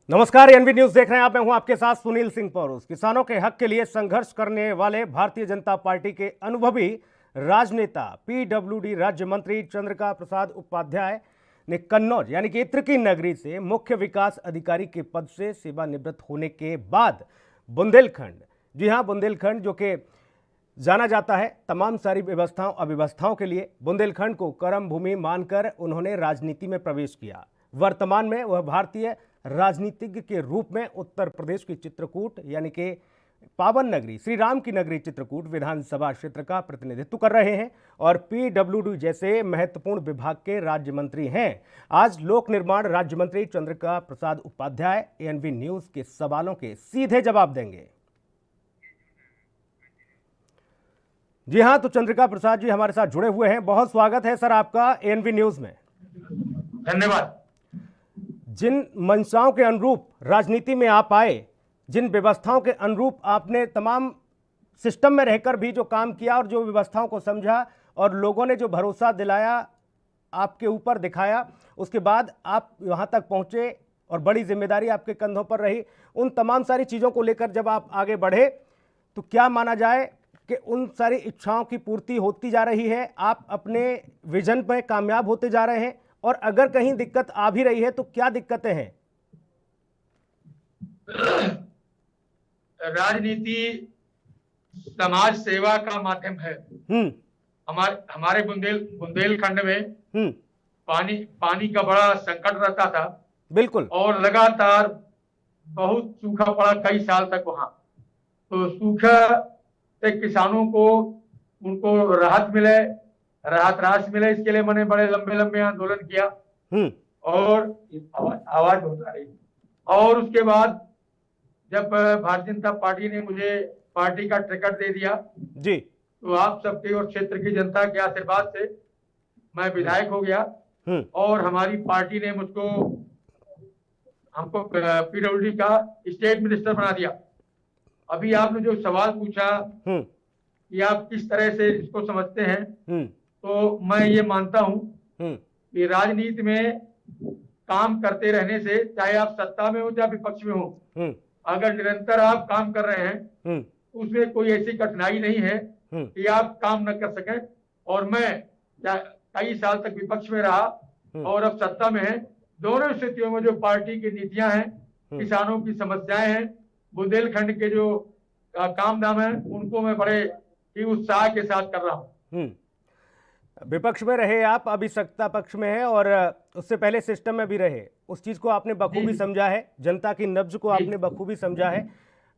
नमस्कार, N V news देख रहे हैं आप। मैं हूं आपके साथ सुनील सिंह पौरुष। किसानों के हक के लिए संघर्ष करने वाले भारतीय जनता पार्टी के अनुभवी राजनेता पीडब्ल्यूडी राज्य मंत्री चंद्रिका प्रसाद उपाध्याय ने कन्नौज यानी कि इत्र की नगरी से मुख्य विकास अधिकारी के पद से सेवानिवृत्त होने के बाद बुंदेलखंड, जी हां बुंदेलखंड, जो कि जाना जाता है तमाम सारी व्यवस्थाओं अव्यवस्थाओं के लिए, बुंदेलखंड को कर्म भूमि मानकर उन्होंने राजनीति में प्रवेश किया। वर्तमान में वह भारतीय राजनीतिज्ञ के रूप में उत्तर प्रदेश की चित्रकूट यानी कि पावन नगरी श्री राम की नगरी चित्रकूट विधानसभा क्षेत्र का प्रतिनिधित्व कर रहे हैं और पीडब्ल्यूडी जैसे महत्वपूर्ण विभाग के राज्य मंत्री हैं। आज लोक निर्माण राज्य मंत्री चंद्रिका प्रसाद उपाध्याय एएनवी न्यूज के सवालों के सीधे जवाब देंगे। जी हां, तो चंद्रिका प्रसाद जी हमारे साथ जुड़े हुए हैं। बहुत स्वागत है सर आपका एएनवी न्यूज में। धन्यवाद। जिन मंशाओं के अनुरूप राजनीति में आप आए, जिन व्यवस्थाओं के अनुरूप आपने तमाम सिस्टम में रहकर भी जो काम किया और जो व्यवस्थाओं को समझा और लोगों ने जो भरोसा दिलाया आपके ऊपर दिखाया, उसके बाद आप वहां तक पहुंचे और बड़ी जिम्मेदारी आपके कंधों पर रही। उन तमाम सारी चीज़ों को लेकर जब आप आगे बढ़े तो क्या माना जाए कि उन सारी इच्छाओं की पूर्ति होती जा रही है, आप अपने विजन में कामयाब होते जा रहे हैं? और अगर कहीं दिक्कत आ भी रही है तो क्या दिक्कतें हैं? राजनीति समाज सेवा का माध्यम है। हमारे बुंदेलखंड में पानी का बड़ा संकट रहता था। बिल्कुल। और लगातार बहुत सूखा पड़ा कई साल तक वहां। तो सूखा से किसानों को उनको राहत मिले, राहत राशि मिले, इसके लिए मैंने बड़े लंबे लंबे आंदोलन किया और आवाज होता रही। और उसके बाद जब भारतीय जनता पार्टी ने मुझे पार्टी का टिकट दे दिया जी, तो आप सबके और क्षेत्र की जनता के आशीर्वाद से मैं विधायक हो गया और हमारी पार्टी ने हमको पीडब्ल्यूडी का स्टेट मिनिस्टर बना दिया। अभी आपने जो सवाल पूछा कि आप किस तरह से इसको समझते हैं, तो मैं ये मानता हूं कि राजनीति में काम करते रहने से, चाहे आप सत्ता में हो या विपक्ष में हो, अगर निरंतर आप काम कर रहे हैं उसमें कोई ऐसी कठिनाई नहीं है कि आप काम न कर सकें। और मैं कई साल तक विपक्ष में रहा और अब सत्ता में है। दोनों स्थितियों में जो पार्टी की नीतियां हैं, किसानों की समस्याएं हैं, बुंदेलखंड के जो काम धाम है, उनको मैं बड़े ही उत्साह के साथ कर रहा हूं। विपक्ष में रहे आप, अभी सत्ता पक्ष में है और उससे पहले सिस्टम में भी रहे। उस चीज को आपने बखूबी समझा है, जनता की नब्ज को आपने बखूबी समझा है।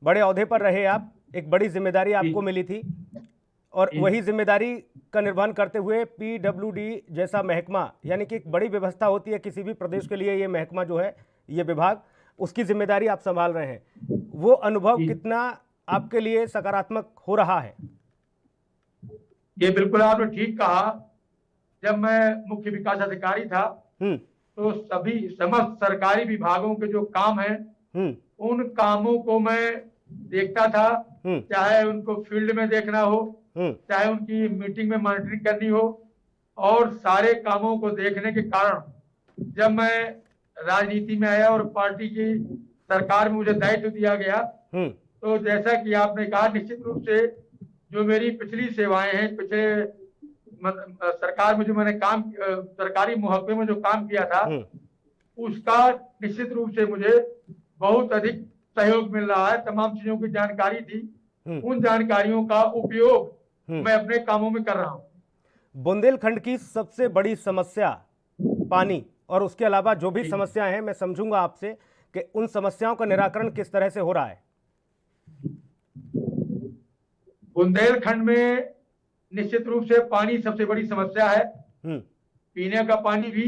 बड़े ओहदे पर रहे आप, एक बड़ी जिम्मेदारी आपको मिली थी और वही जिम्मेदारी का निर्वहन करते हुए पीडब्ल्यूडी जैसा महकमा, यानी कि एक बड़ी व्यवस्था होती है किसी भी प्रदेश के लिए, ये महकमा जो है, ये विभाग, उसकी जिम्मेदारी आप संभाल रहे हैं। वो अनुभव कितना आपके लिए सकारात्मक हो रहा है? ये बिल्कुल आपने ठीक कहा। जब मैं मुख्य विकास अधिकारी था तो समस्त सरकारी विभागों के जो काम हैं, उन कामों को मैं देखता था, चाहे उनको फील्ड में देखना हो, चाहे उनकी मीटिंग में मॉनिटरिंग करनी हो। और सारे कामों को देखने के कारण जब मैं राजनीति में आया और पार्टी की सरकार में मुझे दायित्व दिया गया, तो जैसा कि आपने कहा, निश्चित रूप से जो मेरी पिछली सेवाएं हैं, पिछले सरकार में जो मैंने काम, सरकारी महकमे में जो काम किया था, उसका निश्चित रूप से मुझे बहुत अधिक सहयोग मिल रहा है। तमाम चीजों की जानकारी थी, उन जानकारियों का उपयोग मैं अपने कामों में कर रहा हूं। बुंदेलखंड की सबसे बड़ी समस्या पानी, और उसके अलावा जो भी समस्याएं हैं, मैं समझूंगा आपसे कि उन समस्याओं का निराकरण किस तरह से हो रहा है। बुंदेलखंड में निश्चित रूप से पानी सबसे बड़ी समस्या है, पीने का पानी भी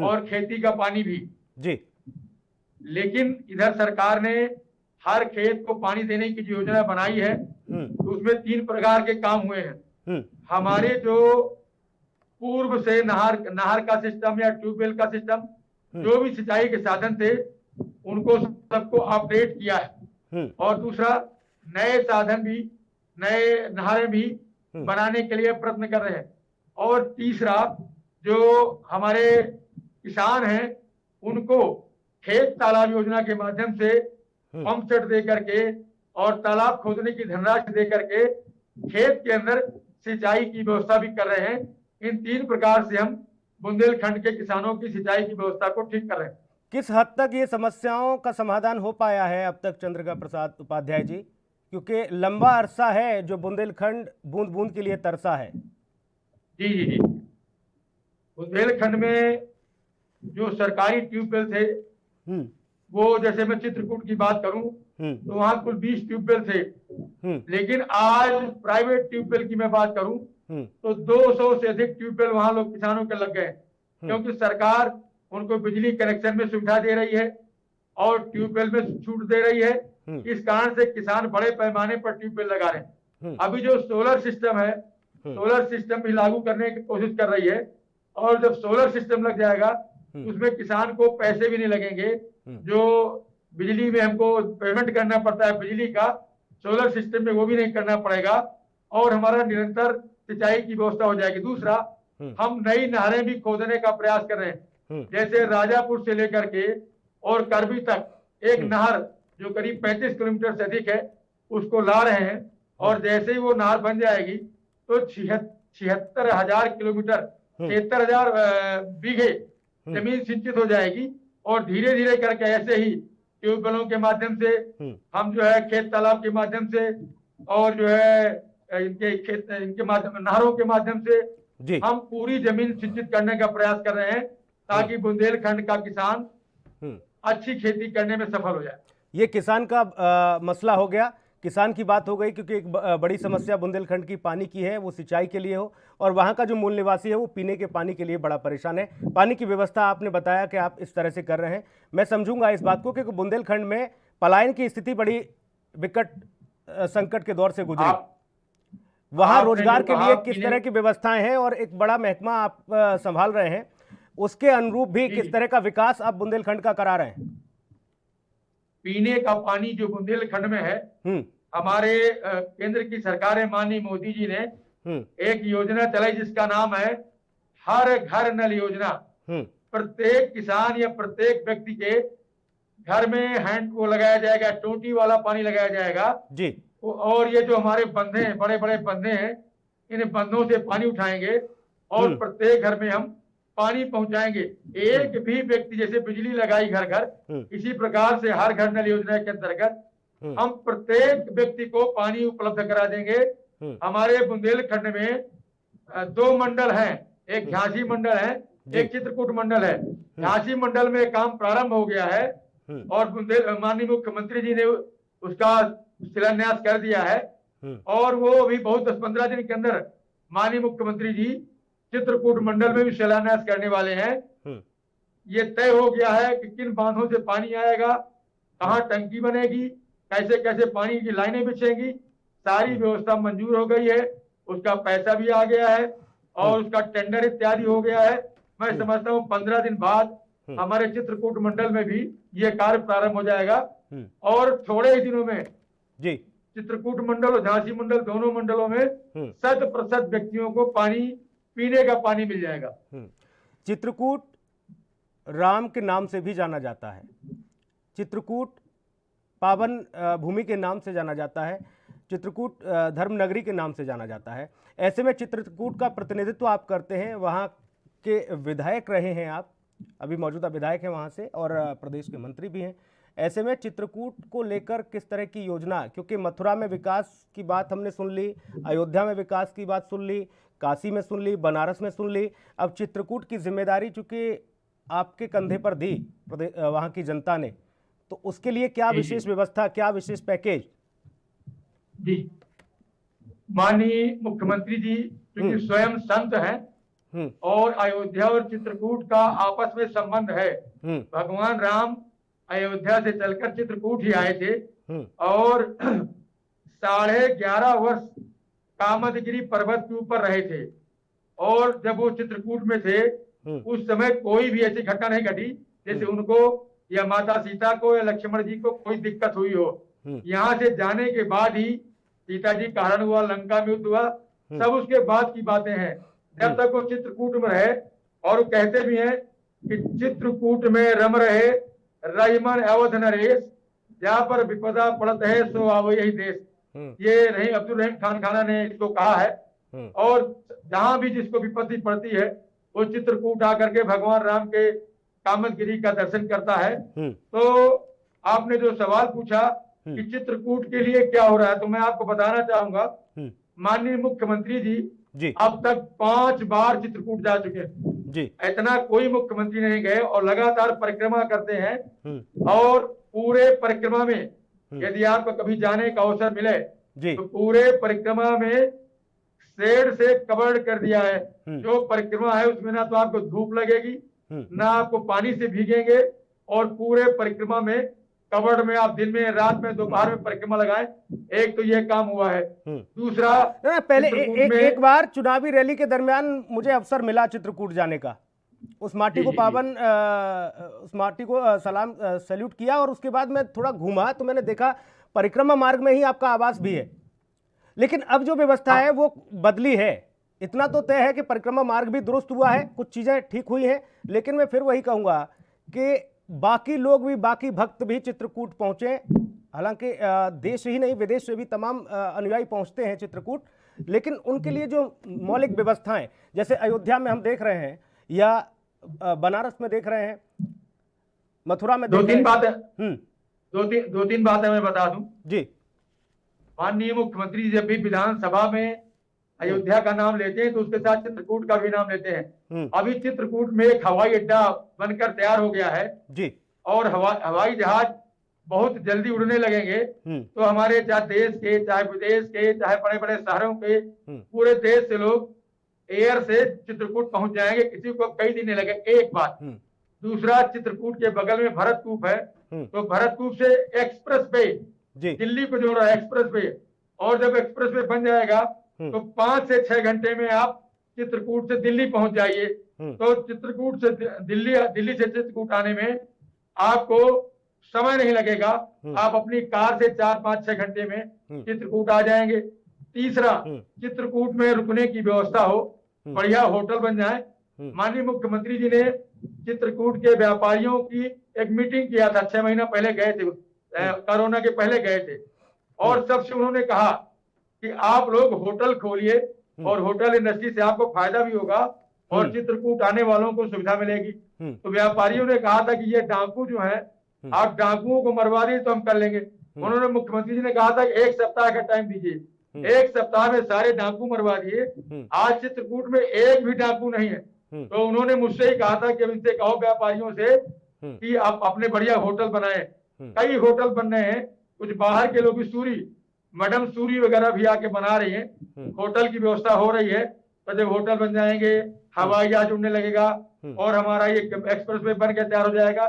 और खेती का पानी भी जी। लेकिन इधर सरकार ने हर खेत को पानी देने की जो योजना बनाई है, तो उसमें 3 प्रकार के काम हुए हैं। हमारे जो पूर्व से नहर का सिस्टम या ट्यूबवेल का सिस्टम, जो भी सिंचाई के साधन थे, उनको सबको अपडेट किया है। और दूसरा, नए साधन भी, नए नहरें भी बनाने के लिए प्रयत्न कर रहे हैं। और तीसरा, जो हमारे किसान हैं, उनको खेत तालाब योजना के माध्यम से पंप सेट दे करके और तालाब खोदने की धनराशि दे करके खेत के अंदर सिंचाई की व्यवस्था भी कर रहे हैं। इन 3 प्रकार से हम बुंदेलखंड के किसानों की सिंचाई की व्यवस्था को ठीक कर रहे हैं। किस हद तक ये समस्याओं का समाधान हो पाया है अब तक चंद्रिका प्रसाद उपाध्याय जी, क्योंकि लंबा अरसा है जो बुंदेलखंड बूंद बूंद के लिए तरसा है। जी जी जी, बुंदेलखंड में जो सरकारी ट्यूबवेल थे वो, जैसे मैं चित्रकूट की बात करूं तो वहां कुल 20 ट्यूबवेल थे, लेकिन आज प्राइवेट ट्यूबवेल की मैं बात करूं तो 200 से अधिक ट्यूबवेल वहां लोग किसानों के लग गए, क्योंकि सरकार उनको बिजली कनेक्शन में सुविधा दे रही है और ट्यूबवेल में छूट दे रही है। इस कारण से किसान बड़े पैमाने पर ट्यूबवेल लगा रहे हैं। अभी जो सोलर सिस्टम है, सोलर सिस्टम भी लागू करने की कोशिश कर रही है, और जब सोलर सिस्टम लग जाएगा उसमें किसान को पैसे भी नहीं लगेंगे। जो बिजली में हमको पेमेंट करना पड़ता है बिजली का, सोलर सिस्टम में वो भी नहीं करना पड़ेगा और हमारा निरंतर सिंचाई की व्यवस्था हो जाएगी। दूसरा, हम नई नहरें भी खोदने का प्रयास कर रहे हैं, जैसे राजापुर से लेकर के और करबी तक एक नहर जो करीब 35 किलोमीटर से अधिक है उसको ला रहे हैं, और जैसे ही वो नहर बन जाएगी तो 76,000 किलोमीटर 73,000 बीघे जमीन सिंचित हो जाएगी। और धीरे धीरे करके ऐसे ही ट्यूबवेलों के माध्यम से हम जो है खेत तालाब के माध्यम से और जो है इनके माध्यम नहरों के माध्यम से हम पूरी जमीन सिंचित करने का प्रयास कर रहे हैं, ताकि बुंदेलखंड का किसान अच्छी खेती करने में सफल हो जाए। ये किसान का मसला हो गया, किसान की बात हो गई, क्योंकि एक बड़ी समस्या बुंदेलखंड की पानी की है, वो सिंचाई के लिए हो, और वहाँ का जो मूल निवासी है वो पीने के पानी के लिए बड़ा परेशान है। पानी की व्यवस्था आपने बताया कि आप इस तरह से कर रहे हैं, मैं समझूंगा इस बात को, क्योंकि बुंदेलखंड में पलायन की स्थिति बड़ी विकट संकट के दौर से गुजरी। वहाँ रोजगार के लिए किस तरह की व्यवस्थाएं हैं, और एक बड़ा महकमा आप संभाल रहे हैं, उसके अनुरूप भी किस तरह का विकास आप बुंदेलखंड का करा रहे हैं? पीने का पानी जो बुंदेलखंड में है, हमारे केंद्र की सरकार है, माननीय मोदी जी ने एक योजना चलाई जिसका नाम है हर घर नल योजना। प्रत्येक किसान या प्रत्येक व्यक्ति के घर में हैंड वो लगाया जाएगा, टोटी वाला पानी लगाया जाएगा जी। और ये जो हमारे बंधे हैं, बड़े बड़े बंधे हैं, इन बंधों से पानी उठाएंगे और प्रत्येक घर में हम पानी पहुंचाएंगे। एक भी व्यक्ति, जैसे बिजली लगाई घर घर, इसी प्रकार से हर घर नल योजना के अंतर्गत हम प्रत्येक व्यक्ति को पानी उपलब्ध करा देंगे। हमारे बुंदेलखंड में 2 मंडल हैं, एक झांसी मंडल है, एक चित्रकूट मंडल है। झांसी मंडल में काम प्रारंभ हो गया है और माननीय मुख्यमंत्री जी ने उसका शिलान्यास कर दिया है, और वो अभी बहुत 10-15 दिन के अंदर माननीय मुख्यमंत्री जी चित्रकूट मंडल में भी शिलान्यास करने वाले हैं। ये तय हो गया है कि किन बांधों से पानी आएगा, कहाँ टंकी बनेगी, कैसे कैसे पानी की लाइनें बिछेंगी, सारी व्यवस्था मंजूर हो गई है, उसका पैसा भी आ गया है और उसका टेंडर इत्यादि हो गया है। मैं समझता हूँ 15 दिन बाद हमारे चित्रकूट मंडल में भी ये कार्य प्रारंभ हो जाएगा, और थोड़े ही दिनों में जी चित्रकूट मंडल और झांसी मंडल दोनों मंडलों में 100% व्यक्तियों को पानी, पीने का पानी मिल जाएगा। चित्रकूट राम के नाम से भी जाना जाता है, चित्रकूट पावन भूमि के नाम से जाना जाता है, चित्रकूट धर्मनगरी के नाम से जाना जाता है। ऐसे में चित्रकूट का प्रतिनिधित्व आप करते हैं, वहाँ के विधायक रहे हैं आप, अभी मौजूदा विधायक हैं वहाँ से, और प्रदेश के मंत्री भी हैं। ऐसे में चित्रकूट को लेकर किस तरह की योजना, क्योंकि मथुरा में विकास की बात हमने सुन ली, अयोध्या में विकास की बात सुन ली, काशी में सुन ली, बनारस में सुन ली, अब चित्रकूट की जिम्मेदारी चूंकि आपके कंधे पर दी वहाँ की जनता ने, तो उसके लिए क्या विशेष व्यवस्था, क्या विशेष पैकेज? जी, माननीय मुख्यमंत्री जी क्योंकि स्वयं संत हैं और अयोध्या और चित्रकूट का आपस में संबंध है। भगवान राम अयोध्या से चलकर चित्रकूट ही आए थे और 11.5 वर्ष कामदगिरी पर्वत के ऊपर रहे थे, और जब वो चित्रकूट में थे उस समय कोई भी ऐसी घटना नहीं घटी जैसे उनको या माता सीता को या लक्ष्मण जी को कोई दिक्कत हुई हो। यहाँ से जाने के बाद ही सीता जी का हरण हुआ, लंका में युद्ध हुआ, सब उसके बाद की बातें हैं। जब तक वो चित्रकूट में रहे, और वो कहते भी हैं कि चित्रकूट में रम रहे रहीमन अवध नरेश, जहाँ पर विपदा पड़त है सो आवो यही देश। ये रही अब्दुल रहीम खान खाना ने इसको कहा है। और जहां भी जिसको विपत्ति पड़ती है वो चित्रकूट आकर के भगवान राम के कामदगिरी का दर्शन करता है। तो आपने जो सवाल पूछा कि चित्रकूट के लिए क्या हो रहा है, तो मैं आपको बताना चाहूंगा, माननीय मुख्यमंत्री जी अब तक 5 बार चित्रकूट जा चुके हैं जी। इतना कोई मुख्यमंत्री नहीं गए और लगातार परिक्रमा करते हैं। और पूरे परिक्रमा में यदि आपको कभी जाने का अवसर मिले तो पूरे परिक्रमा में शेड से कवर कर दिया है। जो परिक्रमा है उसमें ना तो आपको धूप लगेगी ना आपको पानी से भीगेंगे, और पूरे परिक्रमा में कवर्ड में आप दिन में रात में दोपहर में परिक्रमा लगाएं। एक तो ये काम हुआ है। दूसरा, पहले एक बार चुनावी रैली के दरमियान मुझे अवसर मिला चित्रकूट जाने का। उस माटी को उस माटी को सलाम सैल्यूट किया, और उसके बाद मैं थोड़ा घूमा तो मैंने देखा परिक्रमा मार्ग में ही आपका आवास भी है। लेकिन अब जो व्यवस्था है वो बदली है। इतना तो तय है कि परिक्रमा मार्ग भी दुरुस्त हुआ है, कुछ चीजें ठीक हुई हैं, लेकिन मैं फिर वही कहूंगा कि बाकी लोग भी, बाकी भक्त भी चित्रकूट पहुंचे। हालांकि देश ही नहीं विदेश से भी तमाम अनुयायी पहुंचते हैं चित्रकूट, लेकिन उनके लिए जो मौलिक व्यवस्थाएं, जैसे अयोध्या में हम देख रहे हैं या बनारस में देख रहे हैं, मथुरा में दो तीन बातें मैं बता दूं जी। माननीय मुख्यमंत्री जब भी विधानसभा में अयोध्या का नाम लेते हैं तो उसके साथ चित्रकूट का भी नाम लेते हैं। अभी चित्रकूट में एक हवाई अड्डा बनकर तैयार हो गया है जी, और हवाई जहाज बहुत जल्दी उड़ने लगेंगे। तो हमारे चाहे देश के, चाहे विदेश के, चाहे बड़े बड़े शहरों के, पूरे देश से लोग एयर से चित्रकूट पहुंच जाएंगे, किसी को कई दिन नहीं लगे। एक बात। दूसरा, चित्रकूट के बगल में भरतकूप है, तो भरतकूप से एक्सप्रेस वे दिल्ली को जोड़ रहा है, एक्सप्रेस वे। और जब एक्सप्रेस वे बन जाएगा तो 5 से 6 घंटे में आप चित्रकूट से दिल्ली पहुंच जाइए। तो चित्रकूट से दिल्ली से चित्रकूट आने में आपको समय नहीं लगेगा। आप अपनी कार से 4, 5, 6 घंटे में चित्रकूट आ जाएंगे। तीसरा, चित्रकूट में रुकने की व्यवस्था हो, बढ़िया होटल बन जाए। माननीय मुख्यमंत्री जी ने चित्रकूट के व्यापारियों की एक मीटिंग किया था, 6 महीना पहले गए थे, कोरोना के पहले गए थे, और सबसे उन्होंने कहा कि आप लोग होटल खोलिए और होटल इंडस्ट्री से आपको फायदा भी होगा और चित्रकूट आने वालों को सुविधा मिलेगी। तो व्यापारियों ने कहा था कि ये डाकू जो है, आप डाकुओं को मरवा दिए तो हम कर लेंगे। उन्होंने, मुख्यमंत्री जी ने कहा था कि 1 सप्ताह का टाइम दीजिए। 1 सप्ताह में सारे डाकू मरवा दिए। आज चित्रकूट में एक भी डाकू नहीं है। तो उन्होंने मुझसे ही कहा था कि इनसे कहो व्यापारियों से कि आप अपने बढ़िया होटल बनाए। कई होटल बन रहे हैं, कुछ बाहर के लोग भी, मैडम सूरी वगैरह भी आके बना रही है। होटल की व्यवस्था हो रही है। तो जब होटल बन जाएंगे, हवाई जहाज उड़ने लगेगा और हमारा ये एक्सप्रेस वे बन के तैयार हो जाएगा।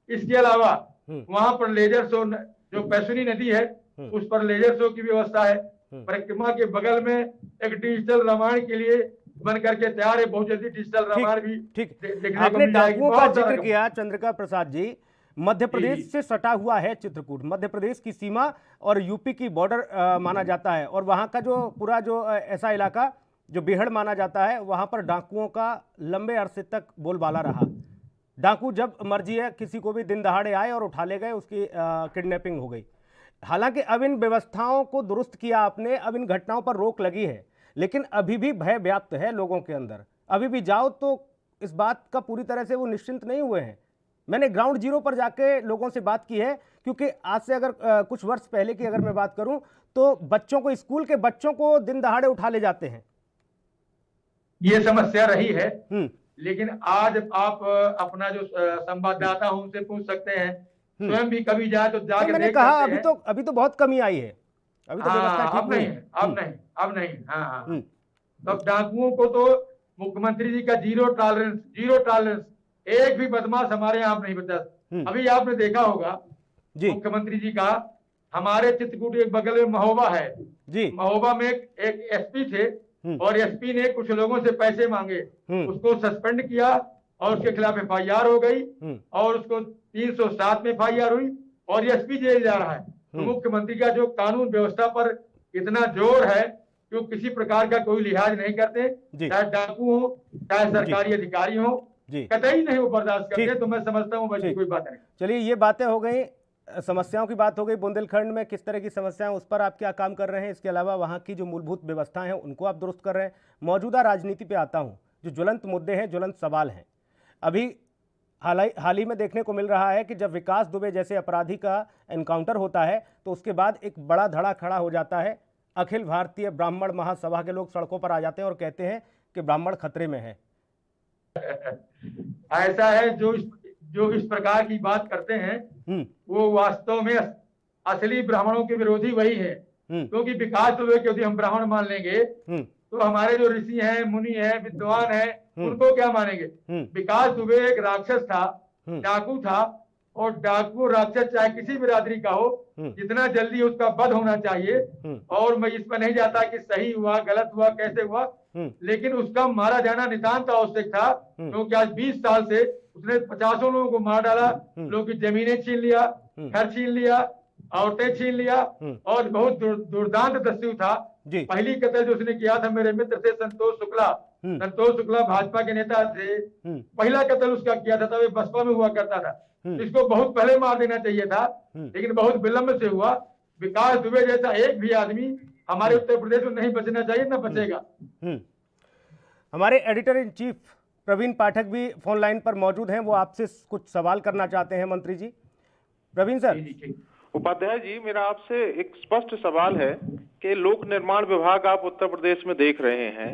इसके अलावा वहां पर लेजर शो, जो पैसुनी नदी है उस पर लेजर शो की व्यवस्था है। परिक्रमा के बगल में एक डिजिटल रामायण के लिए बन करके तैयार है। बहुत जल्दी डिजिटल रामायण भी देखने को मिल जाएगी। डाकुओं का जिक्र किया चंद्रिका प्रसाद जी, मध्य प्रदेश से सटा हुआ है चित्रकूट। मध्य प्रदेश की सीमा और यूपी की बॉर्डर माना जाता है, और वहां का जो पूरा जो ऐसा इलाका जो बेहड़ माना जाता है, वहां पर डाकुओं का लंबे अरसे तक बोलबाला रहा। डाकू जब मर्जी है किसी को भी दिन दहाड़े आए और उठा ले गए, उसकी किडनैपिंग हो गई। हालांकि अब इन व्यवस्थाओं को दुरुस्त किया आपने, अब इन घटनाओं पर रोक लगी है, लेकिन अभी भी भय व्याप्त है लोगों के अंदर। अभी भी जाओ तो इस बात का पूरी तरह से वो निश्चिंत नहीं हुए हैं। मैंने ग्राउंड जीरो पर जाके लोगों से बात की है, क्योंकि आज से अगर कुछ वर्ष पहले की अगर मैं बात करूं तो बच्चों को, स्कूल के बच्चों को दिन दहाड़े उठा ले जाते हैं। ये समस्या रही है, लेकिन आज आप अपना जो संवाददाता हो उनसे पूछ सकते हैं, स्वयं भी कभी जाए तो जाके मैंने कहा अभी तो बहुत कमी आई है। अभी तो व्यवस्था ठीक नहीं है। अब नहीं। हाँ। तब डाकुओं को तो मुख्यमंत्री जी का जीरो टॉलरेंस, एक भी बदमाश हमारे यहाँ नहीं बचा। अभी आपने देखा होगा मुख्यमंत्री जी का, हमारे चित्रकूट के बगल में महोबा है जी। महोबा में एक एसपी थे और एसपी ने कुछ लोगों से पैसे मांगे, उसको सस्पेंड किया और उसके खिलाफ FIR हो गई और उसको 307 में FIR हुई और एसपी जेल जा रहा है। तो मुख्यमंत्री का जो कानून व्यवस्था पर इतना जोर है कि वो किसी प्रकार का कोई लिहाज नहीं करते, चाहे डाकू हो चाहे सरकारी अधिकारी हो। जी कतई नहीं वो बर्दाश्त करते। ठीक। तो मैं समझता हूँ वैसी ठीक। कोई बात नहीं। चलिए, ये बातें हो गई, समस्याओं की बात हो गई। बुंदेलखंड में किस तरह की समस्याएं, उस पर आप क्या काम कर रहे हैं। इसके अलावा वहाँ की जो मूलभूत व्यवस्थाएं हैं उनको आप दुरुस्त कर रहे हैं। मौजूदा राजनीति पे आता हूँ। जो ज्वलंत मुद्दे हैं, ज्वलंत सवाल हैं, अभी हाल ही में देखने को मिल रहा है कि जब विकास दुबे जैसे अपराधी का एनकाउंटर होता है तो उसके बाद एक बड़ा धड़ा खड़ा हो जाता है। अखिल भारतीय ब्राह्मण महासभा के लोग सड़कों पर आ जाते हैं और कहते हैं कि ब्राह्मण खतरे में है। ऐसा है, जो इस प्रकार की बात करते हैं वो वास्तव में असली ब्राह्मणों के विरोधी वही है। क्योंकि विकास दुबे के यदि हम ब्राह्मण मान लेंगे तो हमारे जो ऋषि हैं, मुनि हैं, विद्वान हैं, उनको क्या मानेंगे। विकास दुबे एक राक्षस था, डाकू था, और डाकू राक्षस चाहे किसी बिरादरी का हो, जितना जल्दी उसका वध होना चाहिए। और मैं इस पर नहीं जाता कि सही हुआ गलत हुआ कैसे हुआ, लेकिन उसका मारा जाना नितांत आवश्यक था। क्योंकि आज 20 साल से उसने 50 लोगों को मार डाला, लोगों की जमीनें छीन लिया, घर छीन लिया, औरतें छीन लिया, और बहुत दुर्दांत दस्यु था। पहली कत्ल जो उसने किया था मेरे मित्र थे संतोष शुक्ला भाजपा के नेता थे। पहला कत्ल उसका किया था, तब बसपा में हुआ करता था। इसको बहुत पहले मार देना चाहिए था, लेकिन बहुत विलंब से हुआ। विकास दुबे जैसा एक भी आदमी हमारे उत्तर प्रदेश में नहीं बचना चाहिए, न बचेगा। हमारे एडिटर इन चीफ प्रवीण पाठक भी फोन लाइन पर मौजूद हैं। वो आपसे कुछ सवाल करना चाहते हैं। मंत्री जी, प्रवीण सर। उपाध्याय जी, मेरा आपसे एक स्पष्ट सवाल है कि लोक निर्माण विभाग आप उत्तर प्रदेश में देख रहे हैं,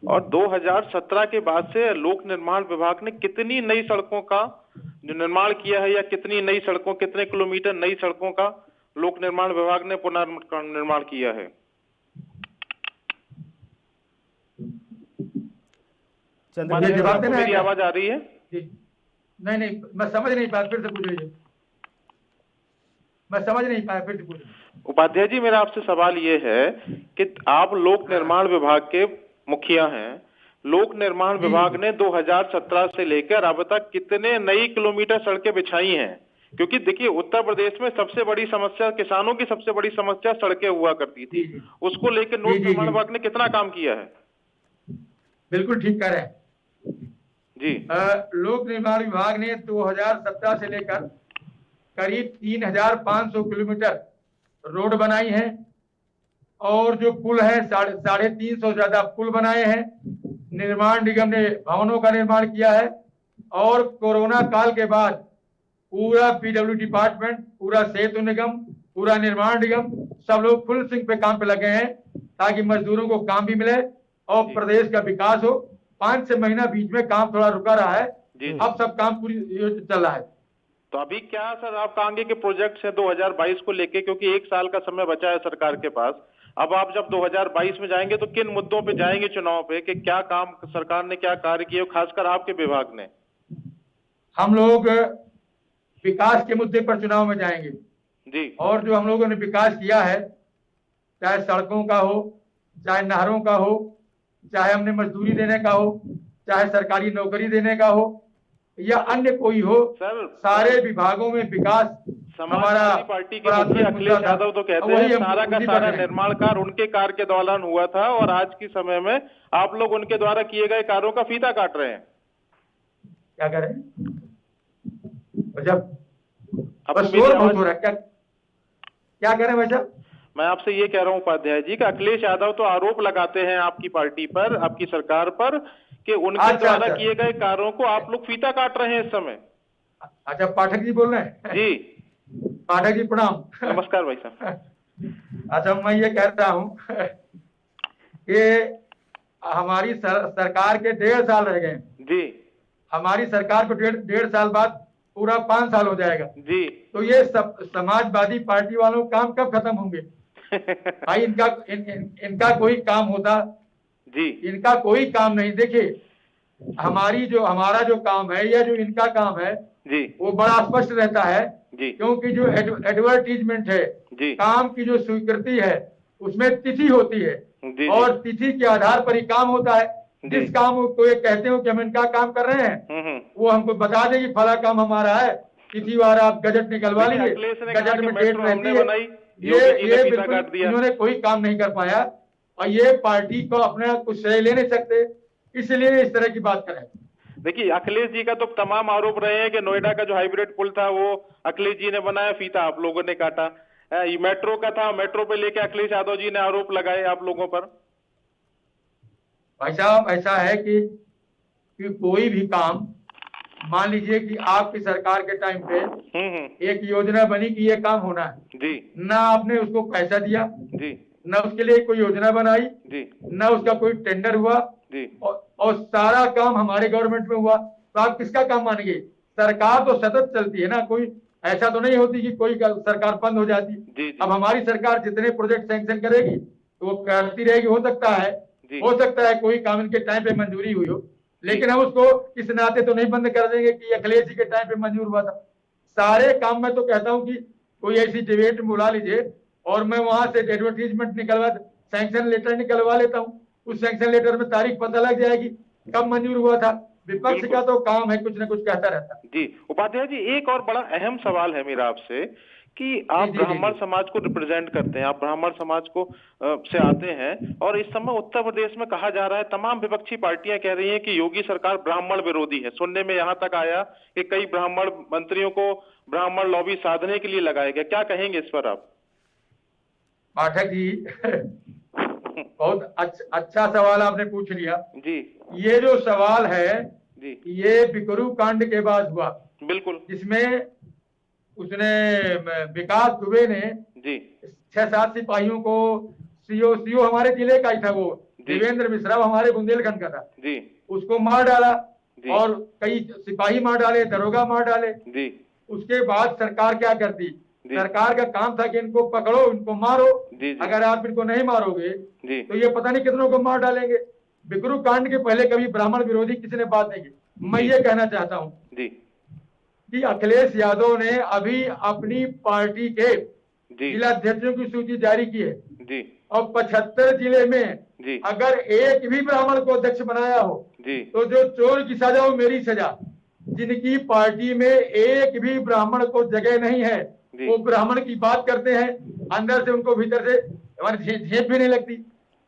और 2017 के बाद से लोक निर्माण विभाग ने कितनी नई सड़कों का जो निर्माण किया है, या कितनी नई सड़कों, कितने किलोमीटर नई सड़कों का लोक निर्माण विभाग ने पुनर्निर्माण किया है। मेरी आवाज आ रही है? नहीं, मैं समझ नहीं पाया, फिर से पूछ लीजिए। मैं समझ नहीं पाया, फिर से पूछ लीजिए। उपाध्याय जी, मेरा आपसे सवाल ये है कि आप लोक निर्माण विभाग के मुखिया हैं। लोक निर्माण विभाग ने 2017 से लेकर अब तक कितने नई किलोमीटर सड़कें बिछाई हैं? क्योंकि देखिए, उत्तर प्रदेश में सबसे बड़ी समस्या, किसानों की सबसे बड़ी समस्या सड़कें हुआ करती थी। उसको लेकर लोक निर्माण विभाग ने कितना काम किया है? बिल्कुल ठीक कह रहे हैं जी। लोक निर्माण विभाग ने 2017 से लेकर करीब 3500 किलोमीटर रोड बनाई है, और जो पुल है 350 ज्यादा पुल बनाए हैं। निर्माण निगम ने भवनों का निर्माण किया है, और कोरोना काल के बाद पूरा पीडब्ल्यू डिपार्टमेंट, पूरा सेतु निगम, पूरा निर्माण निगम, सब लोग फुल स्विंग पे काम पे लगे हैं, ताकि मजदूरों को काम भी मिले और प्रदेश का विकास हो। 5-6 महीना बीच में काम थोड़ा रुका रहा है, अब सब काम पूरी चल रहा है। तो अभी क्या सर आपका आगे के प्रोजेक्ट्स हैं 2022 को लेके, क्योंकि 1 साल का समय बचा है सरकार के पास। अब आप जब 2022 में जाएंगे तो किन मुद्दों पे जाएंगे चुनाव पे, कि क्या काम सरकार ने क्या कार्य किए, खासकर आपके विभाग ने? हम लोग विकास के मुद्दे पर चुनाव में जाएंगे जी। और जो हम लोगों ने विकास किया है, चाहे सड़कों का हो, चाहे नहरों का हो, चाहे हमने मजदूरी देने का हो, चाहे सरकारी नौकरी देने का हो, या अन्य कोई हो, सर सारे विभागों में विकास हमारा पार्टी के मुखिया अखिलेश यादव तो कहते हैं सारा का सारा निर्माण कार्य उनके कार्य के दौरान हुआ था, और आज के समय में आप लोग उनके द्वारा किए गए कार्यों का फीता काट रहे हैं। क्या करें? जब शोर बहुत हो रहा है, क्या करें भाई साहब? मैं आपसे ये कह रहा हूँ उपाध्याय जी कि अखिलेश यादव तो आरोप लगाते हैं आपकी पार्टी पर, आपकी सरकार पर, कि उनके द्वारा किए गए कार्यों को आप लोग फीता काट रहे हैं इस समय। अच्छा, पाठक जी बोल रहे हैं? जी पाठक जी प्रणाम। नमस्कार भाई साहब। अच्छा, मैं ये कह रहा हूँ कि हमारी सरकार के 1.5 साल रह गए जी। हमारी सरकार को 1.5 साल बाद पूरा 5 साल हो जाएगा जी। तो ये समाजवादी पार्टी वालों काम कब खत्म होंगे? भाई इनका कोई काम होता जी, इनका कोई काम नहीं। देखिए, हमारा जो काम है या जो इनका काम है जी, वो बड़ा स्पष्ट रहता है जी। क्योंकि जो एडवर्टीजमेंट है जी, काम की जो स्वीकृति है उसमें तिथि होती है जी, और तिथि के आधार पर ही काम होता है। जिस काम को ये कहते हो कि हम इनका काम कर रहे हैं, वो हमको बता देगी फला काम हमारा है, तिथि वार आप गजट निकलवा लीजिए, गजट में डेट रहती है। ये बिल्कुल इन्होंने कोई काम नहीं कर पाया, और ये पार्टी को अपना कुछ श्रेय ले नहीं सकते, इसलिए इस तरह की बात करें। देखिए अखिलेश जी का तो तमाम आरोप रहे हैं कि नोएडा का जो हाइब्रिड पुल था वो अखिलेश जी ने बनाया, फीता आप लोगों ने काटा। ये मेट्रो का था, मेट्रो पे लेके अखिलेश यादव जी ने आरोप लगाए आप लोगों पर। भाई साहब ऐसा है कि कोई भी काम, मान लीजिए कि आपकी सरकार के टाइम पे एक योजना बनी कि ये काम होना है जी, ना, आपने उसको पैसा दिया जी, ना, उसके लिए कोई योजना बनाई जी, ना, उसका कोई टेंडर हुआ जी, और सारा काम हमारे गवर्नमेंट में हुआ, तो आप किसका काम मानेंगे? सरकार तो सतत चलती है ना, कोई ऐसा तो नहीं होती कि कोई सरकार बंद हो जाती। जी, अब हमारी सरकार जितने प्रोजेक्ट सैंक्शन करेगी तो वो करती रहेगी। हो सकता है कोई काम इनके टाइम पे मंजूरी हुई हो, लेकिन हम उसको इस नाते तो नहीं बंद कर देंगे कि अखिलेश जी के टाइम पे मंजूर हुआ था। सारे काम में तो कहता हूं कि कोई ऐसी डिबेट में बुला लीजिए और मैं वहां से एडवर्टीजमेंट निकलवा, सैंक्शन लेटर निकलवा लेता हूं। उस सैंक्शन लेटर में तारीख पता लग जाएगी कब मंजूर हुआ था। विपक्ष का तो काम है कुछ ना कुछ कहता रहता। जी उपाध्याय जी, एक और बड़ा अहम सवाल है मेरा आपसे कि आप ब्राह्मण समाज को रिप्रेजेंट करते हैं, आप ब्राह्मण समाज को से आते हैं, और इस समय उत्तर प्रदेश में कहा जा रहा है, तमाम विपक्षी पार्टियां कह रही हैं कि योगी सरकार ब्राह्मण विरोधी है। सुनने में यहां तक आया कि कई ब्राह्मण मंत्रियों को ब्राह्मण लॉबी साधने के लिए लगाया गया। क्या कहेंगे इस पर आप? पाठक जी बहुत अच्छा सवाल आपने पूछ लिया जी। ये जो सवाल है जी, ये बिकरू कांड के बाद हुआ, बिल्कुल, जिसमें उसने विकास दुबे ने जी, 6-7 सिपाहियों को, सीओ हमारे जिले का ही था वो, देवेंद्र मिश्रा हमारे बुंदेलखंड का था जी, उसको मार डाला जी, और कई सिपाही मार डाले, दरोगा मार डाले। जी, उसके बाद सरकार क्या करती? जी, सरकार का काम था कि इनको पकड़ो, इनको मारो। जी, जी, अगर आप इनको नहीं मारोगे जी, तो ये पता नहीं कितनों को मार डालेंगे। बिकरू कांड के पहले कभी ब्राह्मण विरोधी किसी ने बात नहीं की। मैं ये कहना चाहता हूं जी, कि अखिलेश यादव ने अभी अपनी पार्टी के जी, जिला अध्यक्षों की सूची जारी की है जी, और 75 जिले में जी, अगर एक भी ब्राह्मण को अध्यक्ष बनाया हो जी, तो जो चोर की सजा हो मेरी सजा। जिनकी पार्टी में एक भी ब्राह्मण को जगह नहीं है वो ब्राह्मण की बात करते हैं, अंदर से उनको भीतर से झेप भी नहीं लगती।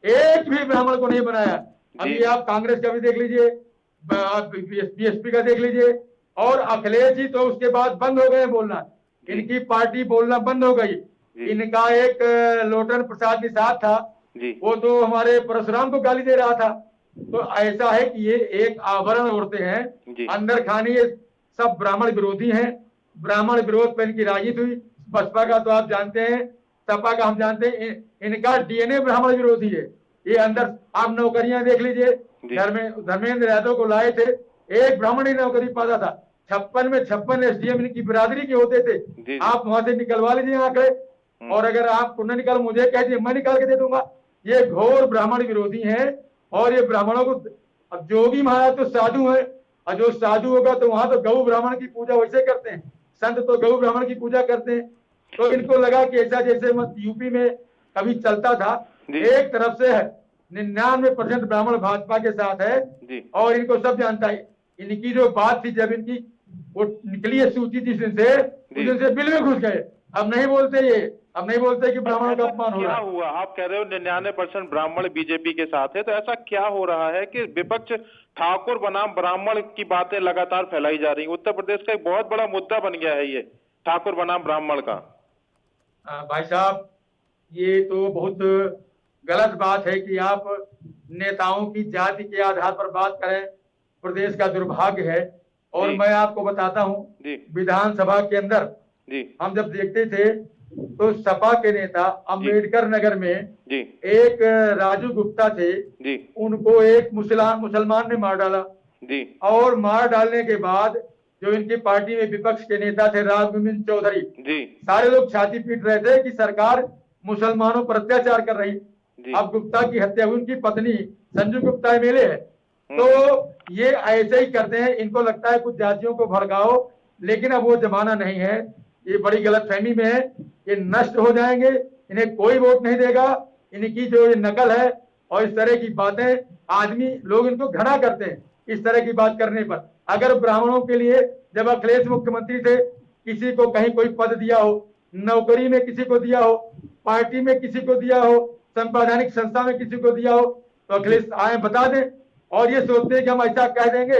एक भी ब्राह्मण को नहीं बनाया। अभी आप कांग्रेस का भी देख लीजिए, बीएसपी का देख लीजिए, और अखिलेश जी तो उसके बाद बंद हो गए बोलना, इनकी पार्टी बोलना बंद हो गई। इनका एक लोटन प्रसाद निषाद था, वो तो हमारे परशुराम को गाली दे रहा था। तो ऐसा है कि ये एक आवरण ओढ़ते हैं, अंदर खानी ये सब ब्राह्मण विरोधी हैं। ब्राह्मण विरोध पर इनकी राजनीति हुई। बसपा का तो आप जानते हैं, सपा का हम जानते हैं, इनका डीएनए ब्राह्मण विरोधी है। ये अंदर आप नौकरियां देख लीजिए, धर्मेंद्र यादव को लाए थे, एक ब्राह्मण ही नौकरी पाता था। 56 में 56 एसडीएम इनकी बिरादरी के होते थे। आप वहां से निकलवा लीजिए आंकड़े, और अगर आपको न निकाल मुझे कह दिए, मैं निकाल के दे दूंगा। ये घोर ब्राह्मण विरोधी हैं और ये ब्राह्मणों को, अब जोगी महाराज तो साधु है, और जो साधु होगा तो वहां तो गौ ब्राह्मण की पूजा वैसे करते हैं, संत तो गौ ब्राह्मण की पूजा करते हैं। तो इनको लगा कि ऐसा जैसे यूपी में कभी चलता था, एक तरफ से है 99% ब्राह्मण भाजपा के साथ है और इनको सब जानता है। इनकी जो बात थी जब इनकी वो निकली है सूची जिस दिन से, उस दिन से बिल में घुस गए। अब नहीं बोलते ये, अब नहीं बोलते कि ब्राह्मणों का अपमान हो रहा है। क्या हुआ? आप कह रहे हो 99% ब्राह्मण बीजेपी के साथ है, तो ऐसा क्या हो रहा है कि विपक्ष ठाकुर बनाम ब्राह्मण की बातें लगातार फैलाई जा रही है? उत्तर प्रदेश का एक बहुत बड़ा मुद्दा बन गया है ये ठाकुर बनाम ब्राह्मण का। भाई साहब ये तो बहुत गलत बात है कि आप नेताओं की जाति के आधार पर बात करें, प्रदेश का दुर्भाग्य है। और मैं आपको बताता हूं, विधानसभा के अंदर हम जब देखते थे तो सपा के नेता अम्बेडकर नगर में एक राजू गुप्ता थे, उनको एक मुसलमान ने मार डाला, और मार डालने के बाद जो इनकी पार्टी में विपक्ष के नेता थे राघवेंद्र चौधरी, सारे लोग छाती पीट रहे थे कि सरकार मुसलमानों पर अत्याचार कर रही। अब गुप्ता की हत्या हुई, उनकी पत्नी संजू गुप्ता एमएलए है। तो ये ऐसे ही करते हैं, इनको लगता है कुछ जातियों को भड़काओ, लेकिन अब वो जमाना नहीं है। ये बड़ी गलतफहमी में है, ये नष्ट हो जाएंगे, इन्हें कोई वोट नहीं देगा। इनकी जो ये नकल है और इस तरह की बातें, आदमी लोग इनको घृणा करते हैं इस तरह की बात करने पर। अगर ब्राह्मणों के लिए जब अखिलेश मुख्यमंत्री थे, किसी को कहीं कोई पद दिया हो, नौकरी में किसी को दिया हो, पार्टी में किसी को दिया हो, संवैधानिक संस्था में किसी को दिया हो, तो अखिलेश आए बता दें। और ये सोचते हैं कि हम ऐसा कह देंगे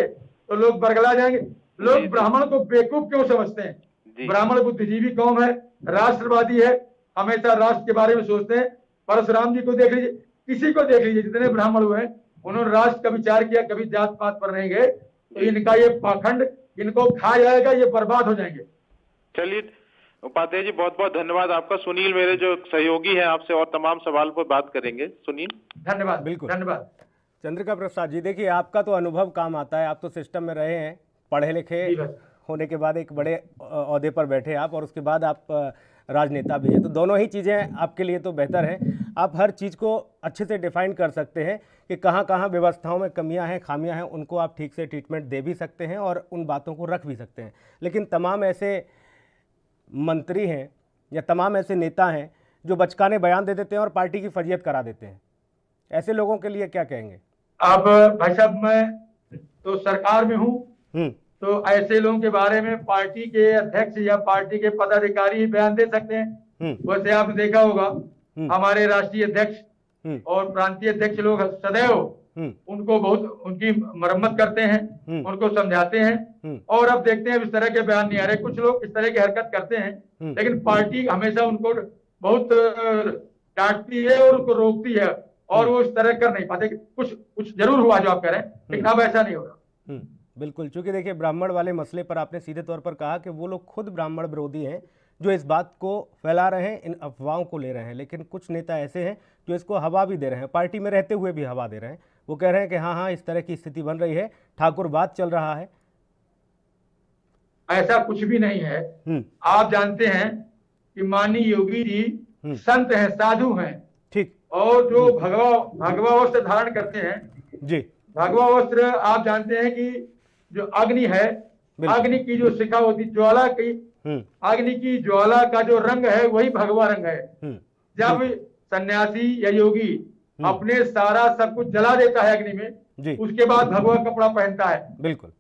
तो लोग बरगला जाएंगे। लोग ब्राह्मण को बेवकूफ क्यों समझते हैं? ब्राह्मण बुद्धिजीवी कौम है, राष्ट्रवादी है, हमेशा राष्ट्र के बारे में सोचते हैं। परशुराम जी को देख लीजिए, किसी को देख लीजिए, जितने ब्राह्मण हुए उन्होंने राष्ट्र का विचार किया, कभी जात पात पर नहीं गए। तो इनका ये पाखंड इनको खा जाएगा, ये बर्बाद हो जाएंगे। चलिए उपाध्याय जी, बहुत बहुत धन्यवाद आपका। सुनील मेरे जो सहयोगी हैं आपसे और तमाम सवाल पर बात करेंगे। सुनील, धन्यवाद। बिल्कुल धन्यवाद। चंद्रिका प्रसाद जी, देखिए आपका तो अनुभव काम आता है, आप तो सिस्टम में रहे हैं, पढ़े लिखे होने के बाद एक बड़े ओहदे पर बैठे आप, और उसके बाद आप राजनेता भी हैं, तो दोनों ही चीज़ें आपके लिए तो बेहतर हैं। आप हर चीज़ को अच्छे से डिफाइन कर सकते हैं कि कहाँ कहाँ व्यवस्थाओं में कमियां हैं, खामियां हैं, उनको आप ठीक से ट्रीटमेंट दे भी सकते हैं और उन बातों को रख भी सकते हैं। लेकिन तमाम ऐसे मंत्री हैं या तमाम ऐसे नेता हैं जो बचकाने बयान दे देते हैं और पार्टी की फजीयत करा देते हैं, ऐसे लोगों के लिए क्या कहेंगे? अब भाई साहब, मैं तो सरकार में हूँ, तो ऐसे लोगों के बारे में पार्टी के अध्यक्ष या पार्टी के पदाधिकारी बयान दे सकते हैं। वैसे आपने देखा होगा हमारे राष्ट्रीय अध्यक्ष और प्रांतीय अध्यक्ष लोग सदैव उनको बहुत उनकी मरम्मत करते हैं, उनको समझाते हैं, और अब देखते हैं इस तरह के बयान नहीं आ रहे। कुछ लोग इस तरह की हरकत करते हैं, लेकिन पार्टी हमेशा उनको बहुत डांटती है और उनको रोकती है, और वो इस तरह कर नहीं पाते। कुछ जरूर हुआ जो आप कह रहे हैं, लेकिन अब ऐसा नहीं होगा। बिल्कुल, चूंकि देखिए ब्राह्मण वाले मसले पर आपने सीधे तौर पर कहा कि वो लोग खुद ब्राह्मण विरोधी हैं जो इस बात को फैला रहे हैं, इन अफवाहों को ले रहे हैं, लेकिन कुछ नेता ऐसे हैं जो इसको हवा भी दे रहे हैं, पार्टी में रहते हुए भी हवा दे रहे हैं। वो कह रहे हैं कि हाँ हाँ इस तरह की स्थिति बन रही है, ठाकुरवाद चल रहा है। ऐसा कुछ भी नहीं है। आप जानते हैं कि माननीय योगी जी संत हैं, साधु हैं, ठीक, और जो भगवा वस्त्र धारण करते हैं जी, भगवा वस्त्र आप जानते हैं कि जो अग्नि है, अग्नि की जो शिखा होती, ज्वाला की, अग्नि की ज्वाला का जो रंग है वही भगवा रंग है। जब सन्यासी या योगी अपने सारा सब कुछ जला देता है अग्नि में, उसके बाद भगवा कपड़ा पहनता है। बिल्कुल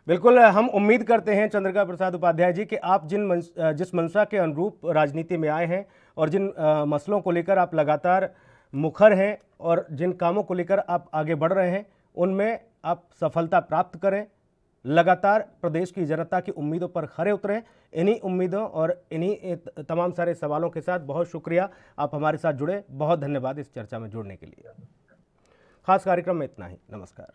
बिल्कुल, हम उम्मीद करते हैं चंद्रिका प्रसाद उपाध्याय जी कि आप जिस मंशा के अनुरूप राजनीति में आए हैं और जिन मसलों को लेकर आप लगातार मुखर हैं और जिन कामों को लेकर आप आगे बढ़ रहे हैं, उनमें आप सफलता प्राप्त करें, लगातार प्रदेश की जनता की उम्मीदों पर खरे उतरें। इन्हीं उम्मीदों और इन्हीं तमाम सारे सवालों के साथ बहुत शुक्रिया आप हमारे साथ जुड़े, बहुत धन्यवाद इस चर्चा में जुड़ने के लिए। खास कार्यक्रम में इतना ही, नमस्कार।